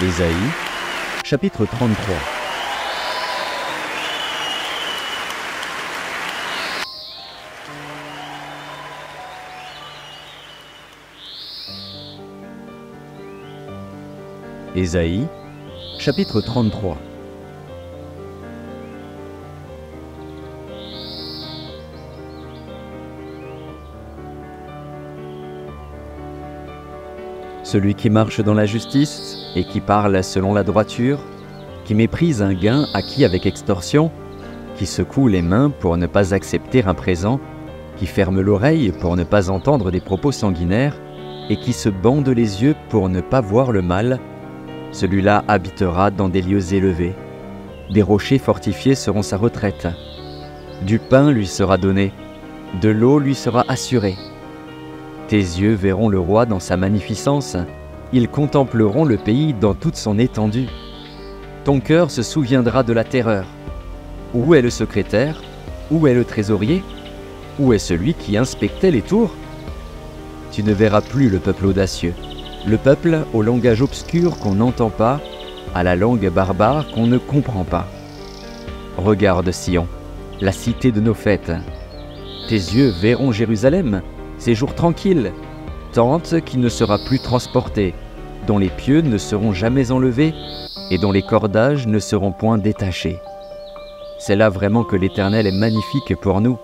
Ésaïe, chapitre 33. Ésaïe, chapitre 33. Celui qui marche dans la justice et qui parle selon la droiture, qui méprise un gain acquis avec extorsion, qui secoue les mains pour ne pas accepter un présent, qui ferme l'oreille pour ne pas entendre des propos sanguinaires, et qui se bande les yeux pour ne pas voir le mal, celui-là habitera dans des lieux élevés. Des rochers fortifiés seront sa retraite. Du pain lui sera donné, de l'eau lui sera assurée. Tes yeux verront le roi dans sa magnificence, ils contempleront le pays dans toute son étendue. Ton cœur se souviendra de la terreur. Où est le secrétaire? Où est le trésorier? Où est celui qui inspectait les tours? Tu ne verras plus le peuple audacieux, le peuple au langage obscur qu'on n'entend pas, à la langue barbare qu'on ne comprend pas. Regarde Sion, la cité de nos fêtes. Tes yeux verront Jérusalem, séjour tranquille, tente qui ne sera plus transportée, dont les pieux ne seront jamais enlevés et dont les cordages ne seront point détachés. C'est là vraiment que l'Éternel est magnifique pour nous.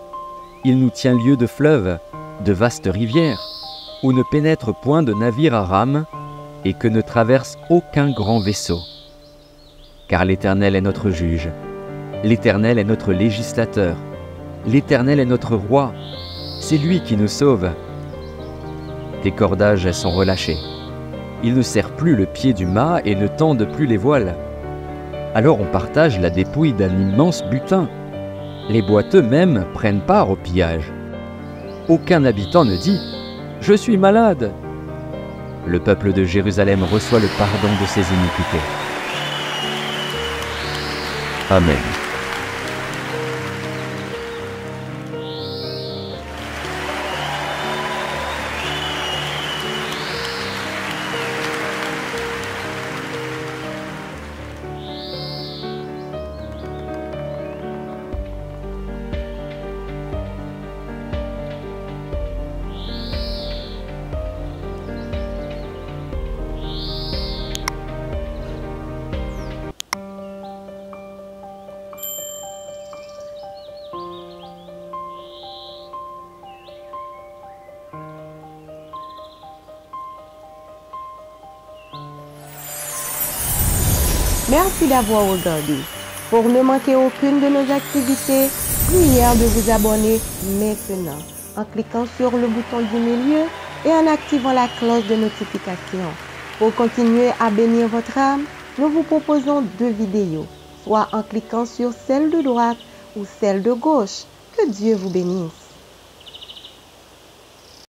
Il nous tient lieu de fleuves, de vastes rivières, où ne pénètre point de navire à rame et que ne traverse aucun grand vaisseau. Car l'Éternel est notre juge, l'Éternel est notre législateur, l'Éternel est notre roi. C'est lui qui nous sauve. Tes cordages sont relâchés. Ils ne serrent plus le pied du mât et ne tendent plus les voiles. Alors on partage la dépouille d'un immense butin. Les boiteux même prennent part au pillage. Aucun habitant ne dit « Je suis malade ». Le peuple de Jérusalem reçoit le pardon de ses iniquités. Amen. Merci d'avoir regardé. Pour ne manquer aucune de nos activités, prière de vous abonner maintenant en cliquant sur le bouton du milieu et en activant la cloche de notification. Pour continuer à bénir votre âme, nous vous proposons 2 vidéos, soit en cliquant sur celle de droite ou celle de gauche. Que Dieu vous bénisse.